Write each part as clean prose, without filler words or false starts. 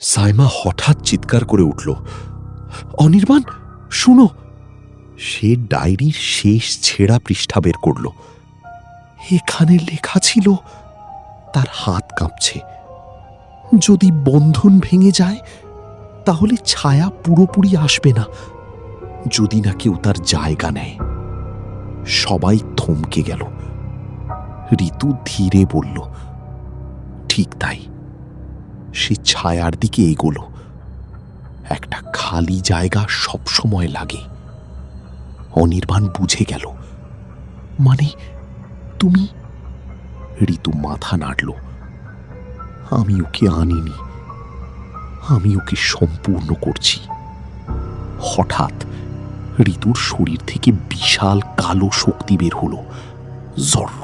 সাইমা হঠাৎ চিৎকার করে উঠল, অনির্বাণ শুনো। সে ডায়েরির শেষ ছেঁড়া পৃষ্ঠা বের করল। এখানে লেখা ছিল, তার হাত কাঁপছে, যদি বন্ধন ভেঙে যায় তাহলে ছায়া পুরোপুরি আসবে না, যদি না কেউ তার জায়গা নেয়। সবাই থমকে গেল। ঋতু ধীরে বলল, ঠিক তাই। সে ছায়ার দিকে এগোলো। একটা খালি জায়গা সবসময় লাগে। অনির্বাণ বুঝে গেল, মানে তুমি? ঋতু মাথা নাড়ল। আমি ওকে আনিনি, আমি ওকে সম্পূর্ণ করছি। হঠাৎ ঋতুর শরীর থেকে বিশাল কালো শক্তি বের হলো। জর্র!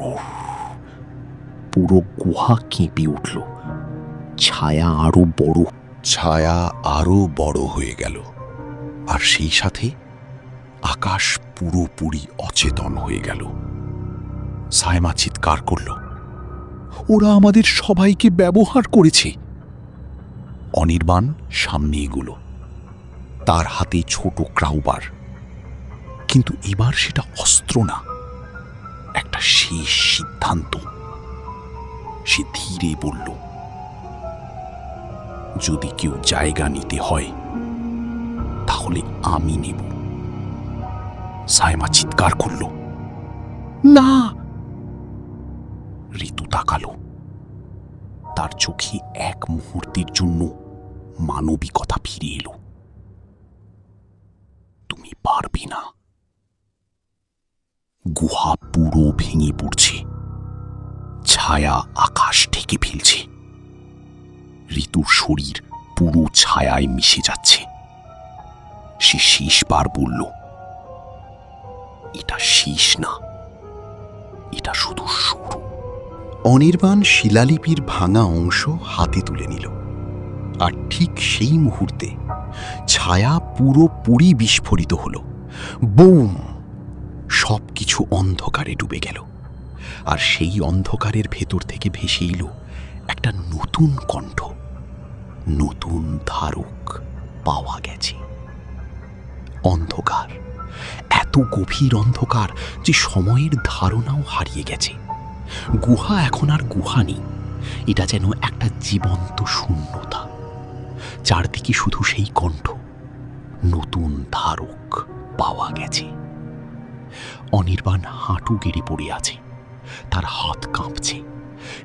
পুরো গুহা কেঁপে উঠল। ছায়া আরো বড় হয়ে গেল, আর সেই সাথে আকাশ পুরোপুরি অচেতন হয়ে গেল। সাইমা চিৎকার করল, ওরা আমাদের সবাইকে ব্যবহার করেছে। অনির্বাণ সামনে এগুলো, তার হাতে ছোট ক্রাউবার, কিন্তু এবার সেটা অস্ত্র না, একটা শেষ সিদ্ধান্ত। সে ধীরে বলল, যদি কেউ জায়গা নিতে হয় তাহলে আমি নেব। সাইমা চিৎকার করল, না! ঋতু তাকালো। তার চোখে এক মুহূর্তের জন্য মানবিকতা ফিরে এলো। তুমি পারবে না। গুহা পুরো ভেঙে পড়ছে, ছায়া আকাশ ঢেকে ফেলছে। ঋতুর শরীর পুরো ছায়ায় মিশে যাচ্ছে। সে শেষবার বলল, এটা শেষ না, এটা শুধু শুরু। অনির্বাণ শিলালিপির ভাঙা অংশ হাতে তুলে নিল, আর ঠিক সেই মুহূর্তে ছায়া পুরোপুরি বিস্ফোরিত হল। বুম! সবকিছু অন্ধকারে ডুবে গেল, আর সেই অন্ধকারের ভেতর থেকে ভেসে এলো একটা নতুন কণ্ঠ, নতুন ধারক পাওয়া গেছে। অন্ধকার, এত গভীর অন্ধকার যে সময়ের ধারণাও হারিয়ে গেছে। গুহা এখন আর গুহা নেই, এটা যেন একটা জীবন্ত শূন্যতা। চারদিকে শুধু সেই কণ্ঠ, নতুন ধারক পাওয়া গেছে। অনির্বাণ হাঁটু গেড়ে পড়ে আছে, তার হাত কাঁপছে।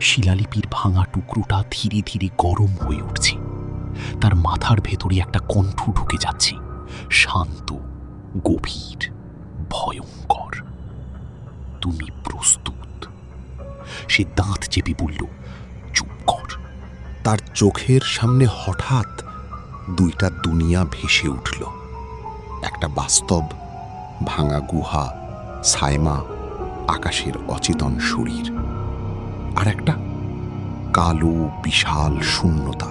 শিলালিপির ভাঙা টুকরোটা ধীরে ধীরে গরম হয়ে উঠছে। তার মাথার ভেতরে একটা কণ্ঠ ঢুকে যাচ্ছে, শান্ত, গভীর, ভয়ঙ্কর। তুমি প্রস্তুত? সে দাঁত চেপে বলল, চুপ কর। তার চোখের সামনে হঠাৎ দুইটা দুনিয়া ভেসে উঠল। একটা বাস্তব ভাঙা গুহা, সাইমা, আকাশের অচেতন শরীর, আর একটা কালো বিশাল শূন্যতা,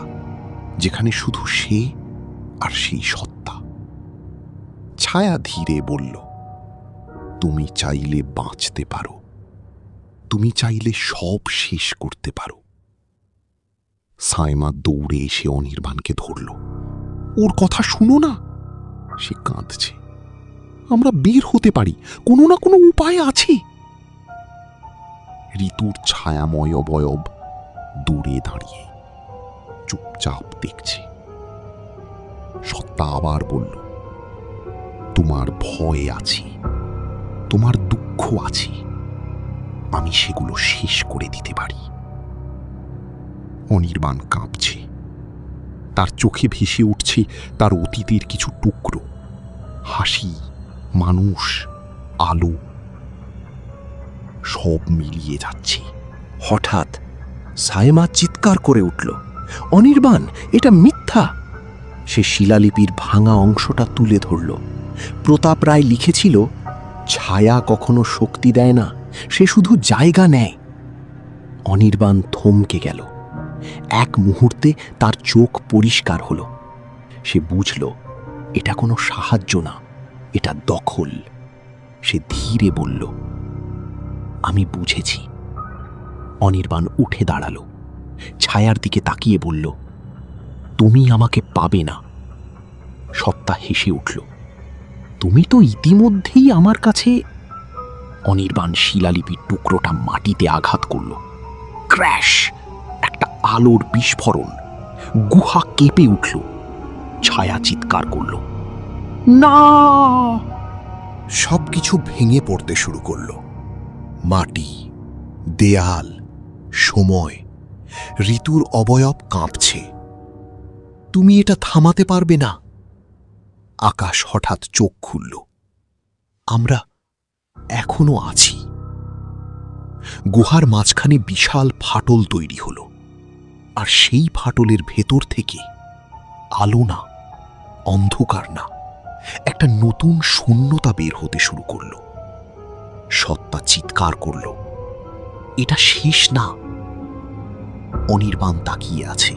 যেখানে শুধু সে আর সেই সত্তা। ছায়া ধীরে বলল, তুমি চাইলে বাঁচতে পারো, তুমি চাইলে সব শেষ করতে পারো। সাইমা দৌড়ে এসে অনির্বাণকে ধরল। ওর কথা শুনো না, সে কাঁদছে। আমরা বের হতে পারি, কোনো না কোনো উপায় আছে। ঋতুর ছায়াময় অবয়ব দূরে দাঁড়িয়ে চুপচাপ দেখছে। সত্তা আবার বলল, তোমার ভয় আছে, তোমার দুঃখ আছে, আমি সেগুলো শেষ করে দিতে পারি। অনির্বাণ কাঁপছে, তার চোখে ভেসে উঠছে তার অতীতের কিছু টুকরো, হাসি, মানুষ, আলো, সব মিলিয়ে যাচ্ছে। হঠাৎ সাইমা চিৎকার করে উঠল, অনির্বাণ, এটা মিথ্যা! সে শিলালিপির ভাঙা অংশটা তুলে ধরল। প্রতাপ রায় লিখেছিল, ছায়া কখনো শক্তি দেয় না, সে শুধু জায়গা নেয়। অনির্বাণ থমকে গেল। এক মুহূর্তে তার চোখ পরিষ্কার হলো। সে বুঝল, এটা কোনো সাহায্য না, এটা দখল। সে ধীরে বলল, আমি বুঝেছি। অনির্বাণ উঠে দাঁড়ালো, ছায়ার দিকে তাকিয়ে বলল, তুমি আমাকে পাবে না। সত্তা হেসে উঠল। তুমি তো ইতিমধ্যেই আমার কাছে। অনির্বাণ শিলালিপির টুকরোটা মাটিতে আঘাত করল। ক্র্যাশ! একটা আলোর বিস্ফোরণ। গুহা কেঁপে উঠল। ছায়া চিৎকার করল, না! সবকিছু ভেঙে পড়তে শুরু করল। মাটি, দেয়াল, সময়। ঋতুর অবয়ব কাঁপছে। তুমি এটা থামাতে পারবে না। আকাশ হঠাৎ চোখ খুলল। আমরা এখনো আছি। গুহার মাঝখানে বিশাল ফাটল তৈরি হল, আর সেই ফাটলের ভেতর থেকে আলো না, অন্ধকার না, একটা নতুন শূন্যতা বের হতে শুরু করল। সত্তা চিৎকার করল, এটা শেষ না। অনির্বাণ তাকিয়ে আছে,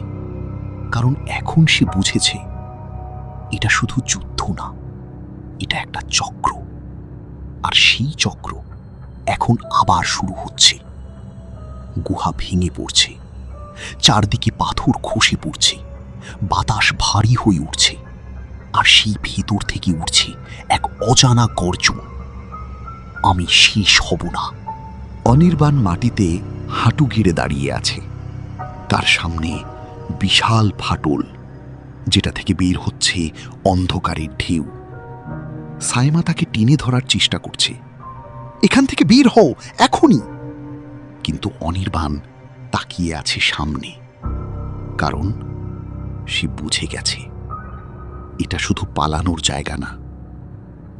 কারণ এখন সে বুঝেছে এটা শুধু যুদ্ধ না, এটা একটা চক্র। আর সেই চক্র এখন আবার শুরু হচ্ছে। গুহা ভেঙে পড়ছে, চারদিকে পাথর খসে পড়ছে, বাতাস ভারী হয়ে উঠছে, আর সেই ভেতর থেকে উঠছে এক অজানা গর্জন, আমি শেষ হব না। অনির্বাণ মাটিতে হাঁটু গেড়ে দাঁড়িয়ে আছে। তার সামনে বিশাল ফাটল, যেটা থেকে বের হচ্ছে অন্ধকারের ঢেউ। সাইমা তাকে টেনে ধরার চেষ্টা করছে, এখান থেকে বের হও এখনই। কিন্তু অনির্বাণ তাকিয়ে আছে সামনে, কারণ সে বুঝে গেছে এটা শুধু পালানোর জায়গা না,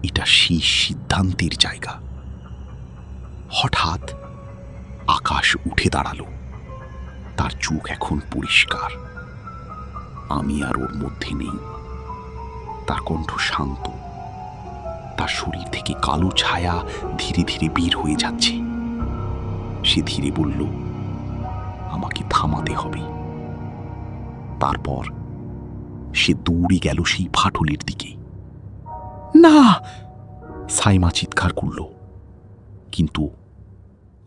এটা শেষ সিদ্ধান্তের জায়গা। হঠাৎ আকাশ উঠে দাঁড়ালো। তার চোখ এখন পরিষ্কার। আমি আর ওর মধ্যে নেই। তার কণ্ঠ শান্ত। তার শরীর থেকে কালো ছায়া ধীরে ধীরে বের হয়ে যাচ্ছে। সে ধীরে বলল, আমাকে থামাতে হবে। তারপর সে দৌড়ে গেল সেই ফাটলের দিকে। না! সাইমা চিৎকার করল, কিন্তু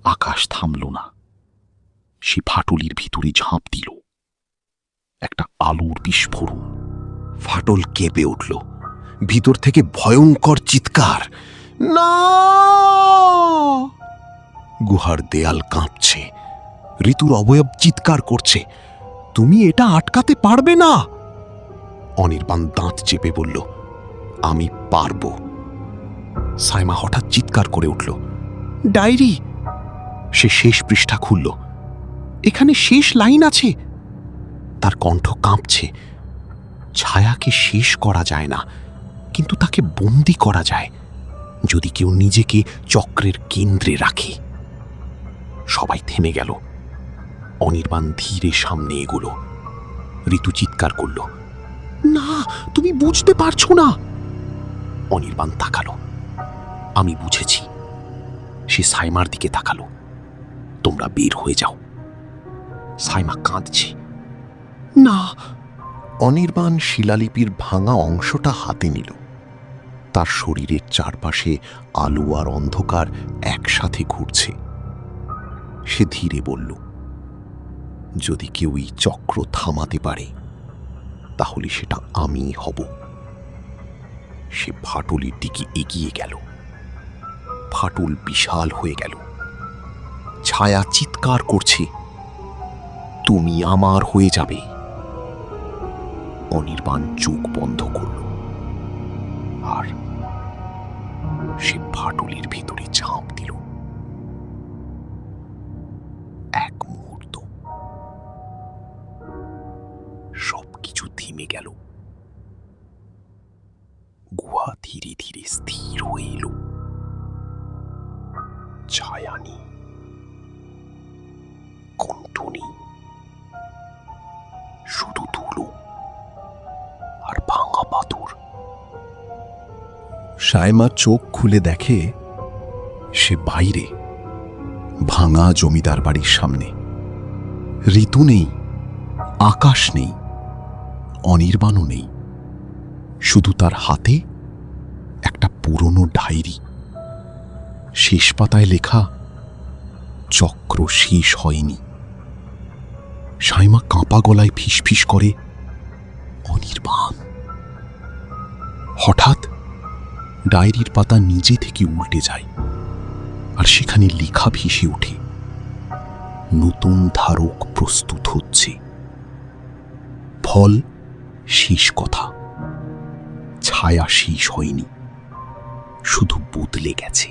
আকাশ থামল না। সে ফাটলের ভিতরে ঝাঁপ দিল। একটা আলোর বিস্ফোরণ। ফাটল কেঁপে উঠল। ভিতর থেকে ভয়ঙ্কর চিৎকার, না! গুহার দেয়াল কাঁপছে। ঋতুর অবয়ব চিৎকার করছে, তুমি এটা আটকাতে পারবে না। অনির্বাণ দাঁত চেপে বলল, আমি পারব। সাইমা হঠাৎ চিৎকার করে উঠল, ডায়েরি! সে শেষ পৃষ্ঠা খুলল। এখানে শেষ লাইন আছে। তার কণ্ঠ কাঁপছে। ছায়াকে শেষ করা যায় না, কিন্তু তাকে বন্দি করা যায় যদি কেউ নিজেকে চক্রের কেন্দ্রে রাখে। সবাই থেমে গেল। অনির্বাণ ধীরে সামনে এগোলো। ঋতু চিৎকার করল, না, তুমি বুঝতে পারছো না। অনির্বাণ তাকালো। আমি বুঝেছি। সে সাইমার দিকে তাকালো, তোমরা বের হয়ে যাও। সাইমা কাঁদছে, না। অনির্বাণ শিলালিপির ভাঙা অংশটা হাতে নিল। তার শরীরের চারপাশে আলো আর অন্ধকার একসাথে ঘুরছে। সে ধীরে বলল, যদি কেউ এই চক্র থামাতে পারে, তাহলে সেটা আমিই হব। সে ফাটলের দিকে এগিয়ে গেল। ফাটল বিশাল হয়ে গেল। ছায়া চিৎকার করছে, তুমি আমার হয়ে যাবে। অনির্বাণ চোখ বন্ধ করল, আর সে ফাটলের ভিতরে ঝাঁপ দিল। এক মুহূর্ত সবকিছু থেমে গেল। গুহা ধীরে ধীরে স্থির হয়ে এলো। ছায়া নেই, কণ্ঠ নেই, শুধু ধুলো আর ভাঙা পাথর। সাইমা চোখ খুলে দেখে সে বাইরে, ভাঙা জমিদার বাড়ির সামনে। ঋতু নেই, আকাশ নেই, অনির্বাণও নেই। শুধু তার হাতে একটা পুরনো ডায়েরি। শেষ পাতায় লেখা, চক্র শেষ হয়নি। সাইমা কাঁপা গলায় ফিসফিস করে, অনির্বাণ। হঠাৎ ডায়েরির পাতা নিজে থেকে উল্টে যায়, আর সেখানে লেখা ভেসে ওঠে, নতুন ধারক প্রস্তুত হচ্ছে। ফল শেষ কথা, ছায়া শেষ হয়নি, শুধু বদলে গেছে।